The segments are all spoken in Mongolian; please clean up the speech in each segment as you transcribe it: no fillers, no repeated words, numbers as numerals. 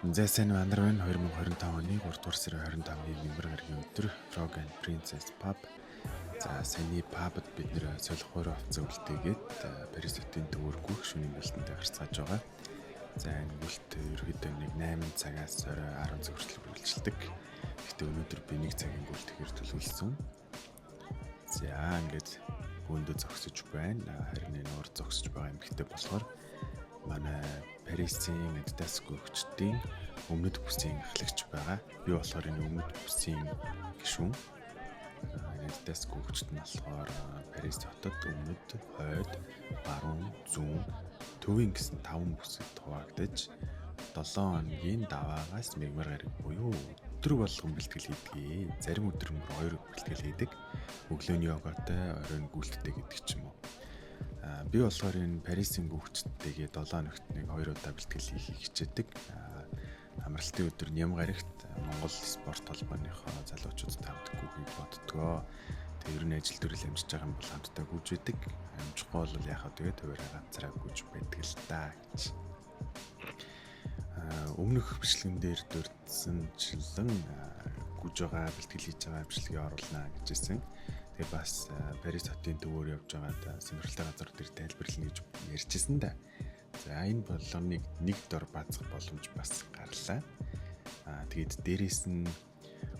Зэсэн Вандарвэн 2025 оны 3 дугаар сарын 25-ны Ноёмбр гарагийн өдөр Frog and Princess Pub. За саяны пабд бид нэр солихоор авцсан үлдээгээд Парис хотын төвөргөх шөнийн бүлтэндээ гарцгааж байгаа. За энэ бүлт ерөөдөө нэг 8 цагаас орой 10 цаг хүртэл үргэлжилдэг. Гэхдээ өнөөдөр би 1 цагийн гүйл тэгэхээр төлөвлөсөн. За ингээд гүндө зогсож байна. Харин энэ уур зогсож байгаа юм гэхдээ болохоор манай Парисын Adidas гүрэгчдийн өмнөд бүсийн ахлагч байгаа. Би болохоор энэ өмнөд бүсийн гишүүн. Adidas гүрэгчд нь болохоор Парис хотод өмнөд, хойд, баруун, зүүн, төвийн гэсэн 5 бүсэд хуваагдаж 7 хоногийн даваагаас мегмар гараг буюу өдөр болгон бэлтгэл хийдэг. Зарим өдөр мөр 2 бэлтгэл хийдэг. Өглөөний йогатай, оройн гүйлттэй гэдэг ч юм уу. Би болохоор энэ Парисын гүгчдтэйгээ 7 хоногт нэг 2 удаа бэлтгэл хийхийг хичээдэг. Амралтын өдөр Ням гарагт Монгол спорт холбооныхоо залуучуудтай хамтдаггүй боддгоо. Тэгээ ер нь ажил төрөл амжиж байгаа юм бол хамтдаа гүйж байдаг. Амжихгүй бол яхаа тэгээд хуваараа ганцаараа гүйж байдаг л та гэж. Өмнөх бичлэгэн дээр дурдсанчлан гүйж байгаа бэлтгэл хийж байгаа бичлэгийг оруулнаа гэжсэн. Тэгээ бас Парис хотын төвөөр явж байгаа сонирхолтой газар дээр тайлбарлана гэж ярьжсэн да. За энэ болгоныг нэг дор баазах боломж бас гарлаа. Тэгээд дээрээс нь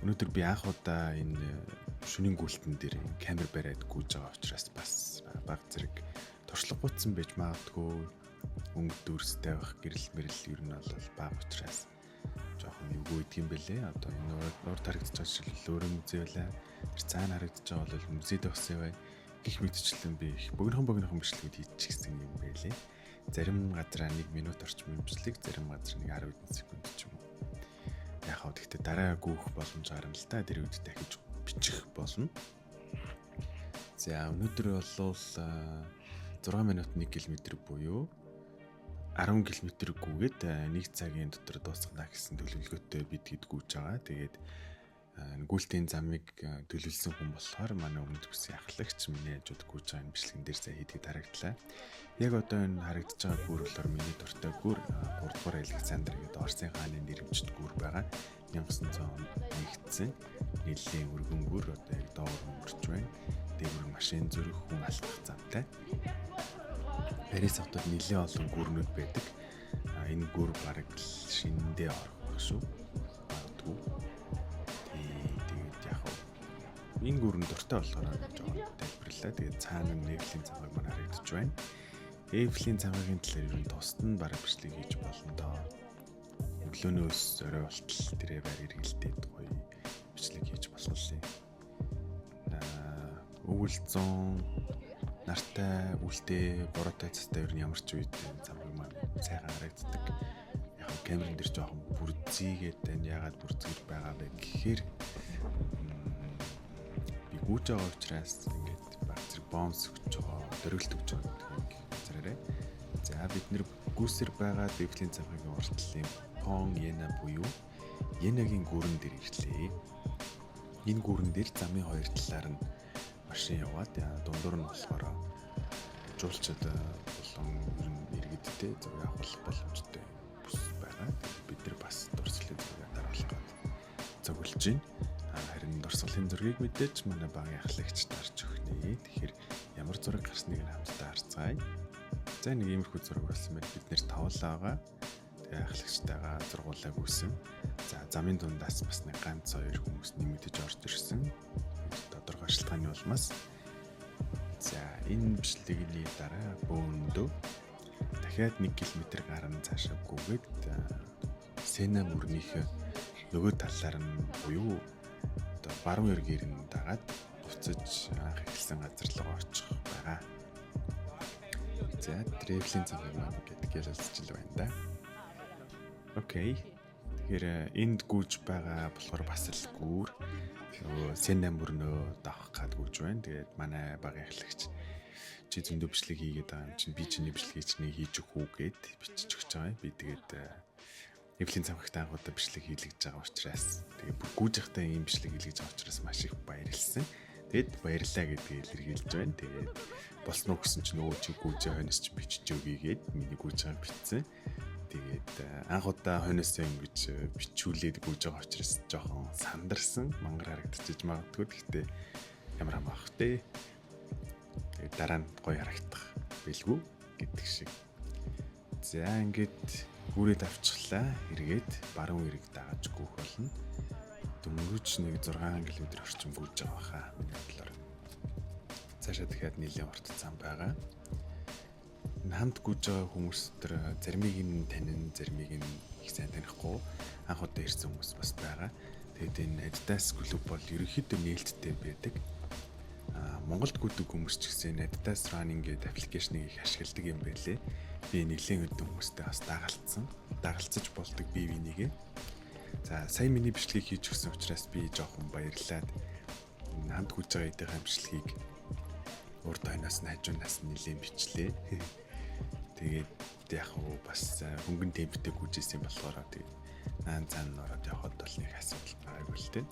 өнөөдөр би анх удаа энэ шөнийн гүйлтэн дээр камер бариад гүйж байгаа учраас бас баг зэрэг туршлагагүйцэн байж магадгүй өнгө дүрстэй байх гэрэл мэрэл ер нь бол баг учраас жоохон юу гэдэг юм бэлээ. Одоо энэ урд харагдаж байгаа шиг өөрөө музей байлаа. Тэр цаана харагдаж байгаа бол музейд өгсөн бай. Гэх мэтчлэн би богинохон бичлэгүүд хийчихсэн юм байлээ. Зарим газар 1 минут орчим бичлэг, зарим газар нэг 10 хэдэн секунд ч юм уу. Яг хаа гэхдээ дараа гүйх боломж гарна л да. Тэр үед дахиж бичих болно. За өнөөдөр бол 6 минут 1 км буюу 10 км гүйгээд 1 цагийн дотор дуусгана гэсэн төлөвлөгөөтэй бид хэд гүйж байгаа. Тэгээд гүйлтийн замыг төлөвлөсөн хүн болохоор манай өмнөд бүсийн ахлагч миний хажууд гүйж байгаа энэ бичлэгэн дээр сая хийдэг харагдлаа. Яг одоо энэ харагдаж байгаа гүр болохоор миний дуртай гүр 3 дугаар Александр гэдэг Орсын хааны нэрвчт гүр байгаа. 1900 онд нэгдсэн нийллийн өргөн гүр одоо яг доор өнгөрч байна. Дээгүүр машин зөрөх хүн алхах замтай. Парис хотод нэлээд олон гүрнүүд байдаг. Энэ гүр бараг шинэндээ орох шүү. Магадгүй. Тэгээд яг энэ гүрэн дуртай болохоор жоохон тайлбарлаа. Тэгээд цаана Эйфелийн цамхаг маань харагдаж байна. Эйфелийн цамхагийн талаар ер нь тусад нь бараг бичлэг хийж болно доо. Өглөөнөөс орой болтол тэрэ байр эргэлдээд гоё бичлэг хийж болох юм. Өвөл 100 нартай үлдээ 3 таа цастай ер нь ямар ч үед цамхаг маань сайхан харагддаг. Яг камерын дээр жоохон бүрдзийгээд байна. Ягаад бүрдзгэж байгаа бэ гэхээр би гүйж байгаа учраас ингээд баг зэрэг бомс өгч байгаа, дөрөлт өгч байгаа гэх зэрэг. За бид нэр гүйсэр байгаа Эйфелийн цамхагийн уртлын Пон Йена буюу Йенагийн гүрэн дээр ирлээ. Энэ гүрэн дээр замын хоёр талаар нь машин яваад дундуур нь болохоор жуулчид болон ер нь иргэдтэй зөв явах боломжтой бүс байгаа. Бид нар бас дурсгалын зургийг дараалах гээд зөвлөж байна. Харин дурсгалын зургийг мэдээж манай багийн ахлагч дарж өгнө. Тэгэхээр ямар зураг гарсныг нь хамтдаа харцгаая. За нэг иймэрхүү зураг болсон байна. Бид нэр тавлаагаа тэгээ ахлагчтайгаа зургуулаа гүйсэн. За замын дундаас бас нэг ганц 2 хүмүүс нэмэгдэж орж ирсэн. Тодорхой шалтгааны улмаас за энэ бичлэгний дараа бөөндөө дахиад 1 км гарна цаашаа гүгээд Сена мөрнийхөө нөгөө талаар нь буюу одоо баруун эргээр нь дагаад буцаж анх эхэлсэн газар руу очих байгаа. За Эйфелийн цамхаг маань гэдэг ялалцж л байна да. Окей. Тэгэхээр энд гүйж байгаа болохоор бас л гүүр Сена мөрнөө давах гад гүйж байна. Тэгээд манай багийн ахлагч чи зөндөө бичлэг хийгээд байгаа юм чинь би чиний бичлэгийг чинь хийж өгөх үү гэд бичиж өгч байгаа. Би тэгээд Эйфелийн цамхагт анх удаа бичлэг хийлгэж байгаа учраас тэгээд гүйж байхдаа ийм бичлэг хийлгэж байгаа учраас маш их баярлсан. Тэгэд баярлаа гэдгийг илэрхийлж байна. Тэгээд болсноо гэсэн чинь өө чи гүйж хойноос чи бичиж өгье гэд миний гүйж байгааг бичсэн. Тэгээд анх удаа хойноосоо ингэж бичүүлээд гүйж байгаа учраас жоохон сандарсан, мангар харагдчихж магадгүй. Гэхдээ ямар амаах вэ? Тэгээд дараа нь гоё харагдах бэлгүй гэдэг шиг. За ингээд гүрээд авчихлаа. Эргээд баруун эрэг дагаж гүйх болно. Дөнгөж нэг 6 км орчим гүйж байгаа баха миний бодлоор. Цаашаа дахиад нэлээд урт зам байгаа. Хамт гүйж байгаа хүмүүс төр заримыг нь танин, заримыг нь их сайн танихгүй анх удаа ирсэн хүмүүс бас байгаа. Тэгээд энэ Adidas клуб бол ерөнхийдөө нээлттэй байдаг. Монголд гүйдэг хүмүүс ч гэсэн Adidas Running гэдэг аппликейшнийг их ашигладаг юм байлээ. Би нэлийн өдөн хүмүүстэй бас дагалцаж болдог бие бинийгээ. За сая миний бичлэгийг хийж өгсөн учраас би жоохон баярлаад хамт гүйж байгаа эдийн бичлэгийг урд хойноос нь хажуунаас нэлийн бичлээ. Тэгээд яг уу бас хөнгөн темптэй гүйжсэн болохоор тэгээд наан цаан ороод явхад бол нэг асуудал байгаагүй л дээ.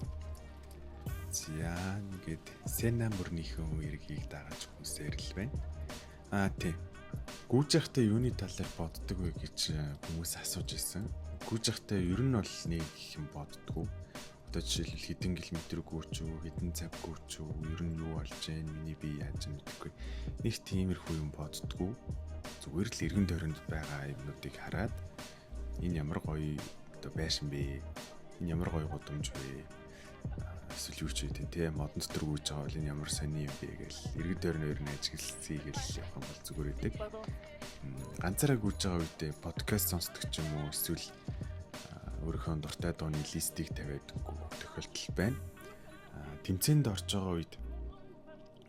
За ингээд Сена мөрнийхөө эргийг дагаж хүмүүсээр л байна. Тийм. Гүйж явахдаа юуны талаар боддог вэ гэж хүмүүс асууж ирсэн. Гүйж явахдаа ер нь бол нэг юм боддгоо. Одоо жишээлбэл хэдэн километр гүйч үү, хэдэн цаг гүйч үү, ер нь юу болж байна, миний бие яаж мэдхгүй. Нэг тиймэрхүү юм боддгоо. Зүгээр л эргэн тойронд байгаа юмнуудыг хараад энэ ямар гоё одоо байшин бэ? Энэ ямар гоё гудамж вэ? Эсвэл юу ч үгүй тийм модон дотор гүйж байгаа бол энэ ямар сони юм бэ гэж эргэн тойрны ер нь ажиглалцъя гэж явах юм бол зүгээр байдаг. Ганцаараа гүйж байгаа үедээ подкаст сонсдог ч юм уу эсвэл өөрийнхөө дуртай дууны листийг тавиад тохиолдол байна. Тэмцээнд орж байгаа үед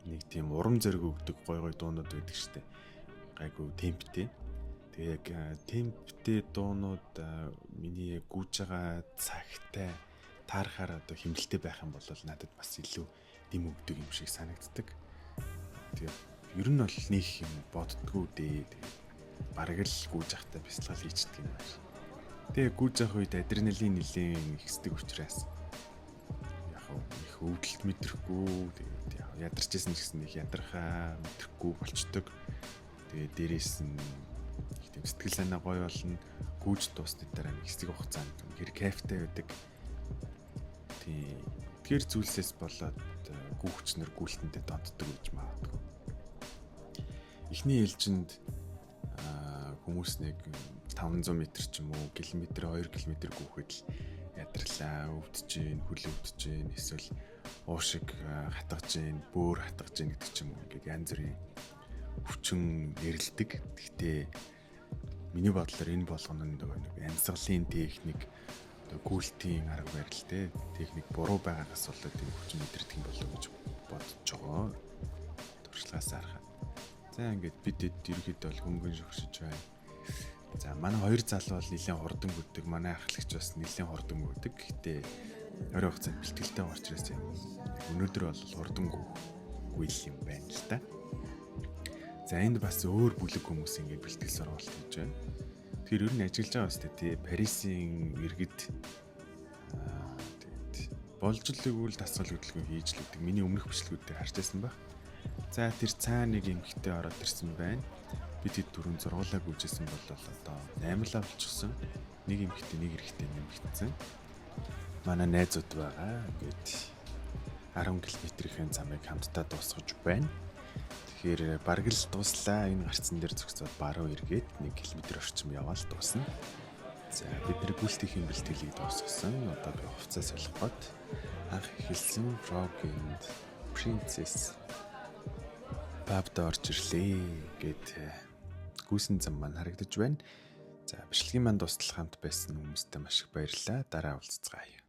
нэг тийм урам зориг өгдөг гой гой дуунууд байдаг штеп. Гайгүй темптэй. Тэгээ яг темптэй дуунууд миний гүйж байгаа цагтай таарахаар одоо хэмнэлтэй байх юм бол надад бас илүү дэм өгдөг юм шиг санагддаг. Тэгээ ер нь бол нэг юм боддгоо дээ. Тэгээ бараг л гүйж явахдаа бяцлал хийчихдэг юм байна. Тэгээ гүйж явах үед адреналин нэлээд ихсдэг учраас яг их өвдөлт мэдрэхгүй тэгээд ядарч исэн ч гэсэн их ядрахаа мэдрэхгүй болчдөг. Тэгээ дээрээс нь их тийм сэтгэл санаа гоё болно. Гүйж дуусны дараа нэг хэсэг хугацаанд хэр кайфтай байдаг. Тэгэхээр зүйлсээс болоод гүйгчнэр гүйлтэндээ донтдог гэж магадгүй. Эхний ээлжинд хүмүүс нэг 500 м ч юм уу, километр 2 км гүйхэд л ядарлаа, өвдөж гин, хөл өвдөж гин, эсвэл уушиг хатгаж гин, бөөр хатгаж гин гэдэг ч юм уу. Ингээд янз бүрийн хүчин нэрлдэг. Гэхдээ миний бодлоор энэ болгоно нэг амьсгалын техник, гүйлтийн арга барил те техник буруу байгаагаас болоод энэ хүчин мэдэрдэг юм болов уу гэж бодож байгаа. Туршлагаас харахад. За ингээд бид ерөөхдөө бол хөнгөн шогшиж байна. За манай хоёр залуу бол нэлээд хурдан гүйдэг, манай ахлагч бас нэлээд хурдан гүйдэг. Гэхдээ орой хугацаанд бэлтгэлтэй гарч ирсэн юм. Өнөөдөр бол хурдан гүйл юм байна л та. За энд бас өөр бүлэг хүмүүс ингээд бэлтгэл сургалт хийж байна. Тэр ер нь ажиллаж байгаа өстэй тий Парисын иргэд болж л игүүл дасгал хөдөлгөөн хийж л үүдэг. Миний өмнөх бичлэгүүдээр харж байсан баг. За тэр цаана нэг эмэгтэй ороод ирсэн байна. Бид хэд дөрөв зургуулаа гүйжсэн бол одоо 8 лав болчихсон. Нэг эмэгтэй нэг эрэгтэй нэмэгдсэн. Манай найзууд байгаа. Ингээд 10 км-ийн замыг хамтдаа дуусгаж байна. Тэгэхээр бараг л дууслаа. Энэ гарцсан дээр зогсоод баруун эргээд 1 км орчим яваал дуусна. За бид нар гүйлтийн бэлтгэлийг дуусгасан. Одоо би хувцас солиход анх эхэлсэн Frog and Princess пабд орж ирлээ гэд гүйсэн зам маань харагдаж байна. За бичлэгийн маань дуустал хамт байсан хүмүүстээ маш их баярлалаа. Дараа уулзцгаая.